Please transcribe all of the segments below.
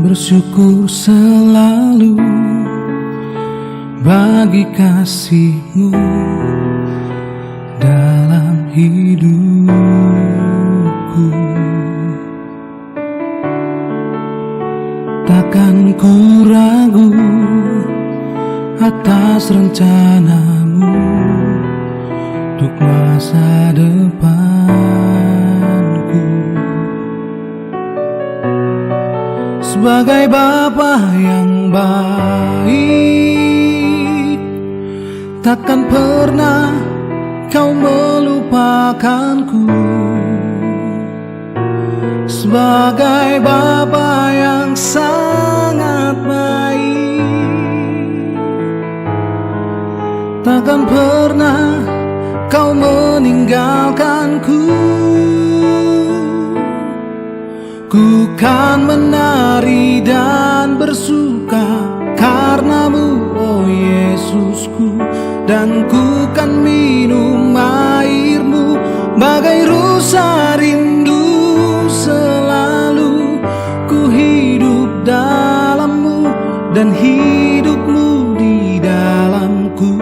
Bersyukur selalu bagi kasih-Mu dalam hidupku. Takkan ku ragu atas rencana-Mu untuk masa depanku. Sebagai Bapa yang baik, takkan pernah Kau melupakanku. Sebagai Bapa yang sangat baik, takkan pernah Kau meninggalkanku. Ku kan menari dan bersuka karena-Mu, oh Yesusku, dan ku kan minum air-Mu bagai rusa rindu. Selalu ku hidup dalam-Mu dan hidup-Mu di dalamku,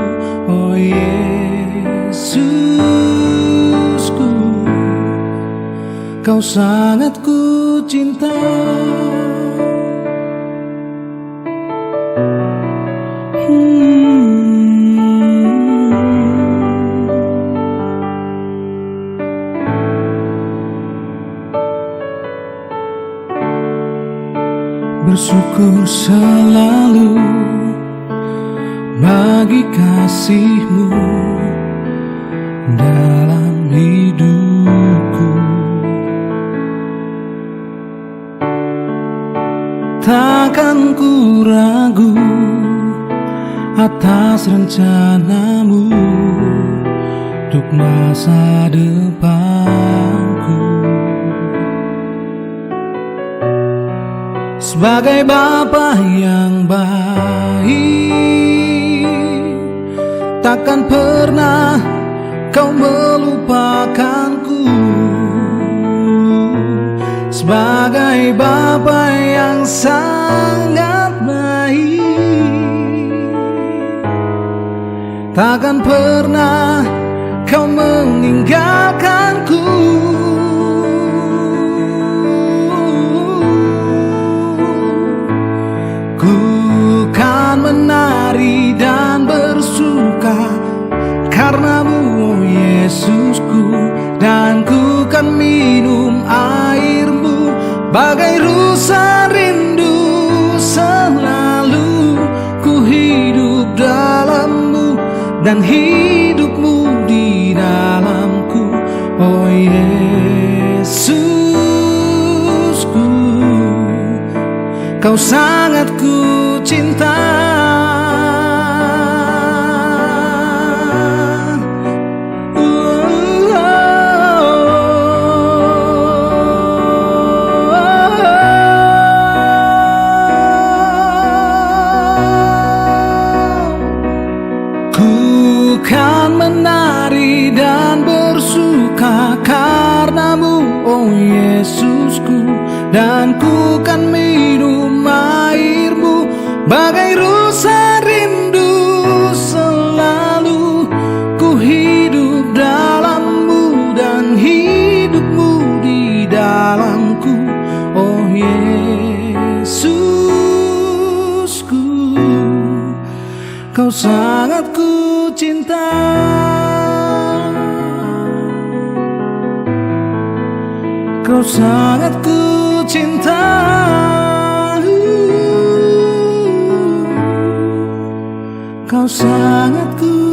oh Yesusku. Kau sangat ku cinta. Bersyukur selalu bagi kasih-Mu dalam hidupku. Takkan ku ragu atas rencana-Mu untuk masa depanku. Sebagai Bapa yang baik, takkan pernah Kau melupakanku. Sebagai Bapa yang sangat baik, takkan pernah Kau meninggalkanku. Ku kan menari dan bersuka karena-Mu, oh Yesusku, dan ku kan minum air-Mu bagai rusa rindu. Selalu ku hidup dalam-Mu dan hidup-Mu di dalamku, oh Yesusku. Kau sangat ku cinta. Ku kan menari dan bersuka karena-Mu, oh Yesusku, dan ku kan minum air-Mu bagai rusa rindu. Selalu ku hidup dalam-Mu dan hidup-Mu di dalamku, oh Yesusku. Kau sangat ku cinta. Kau sangat ku cinta. Kau sangat ku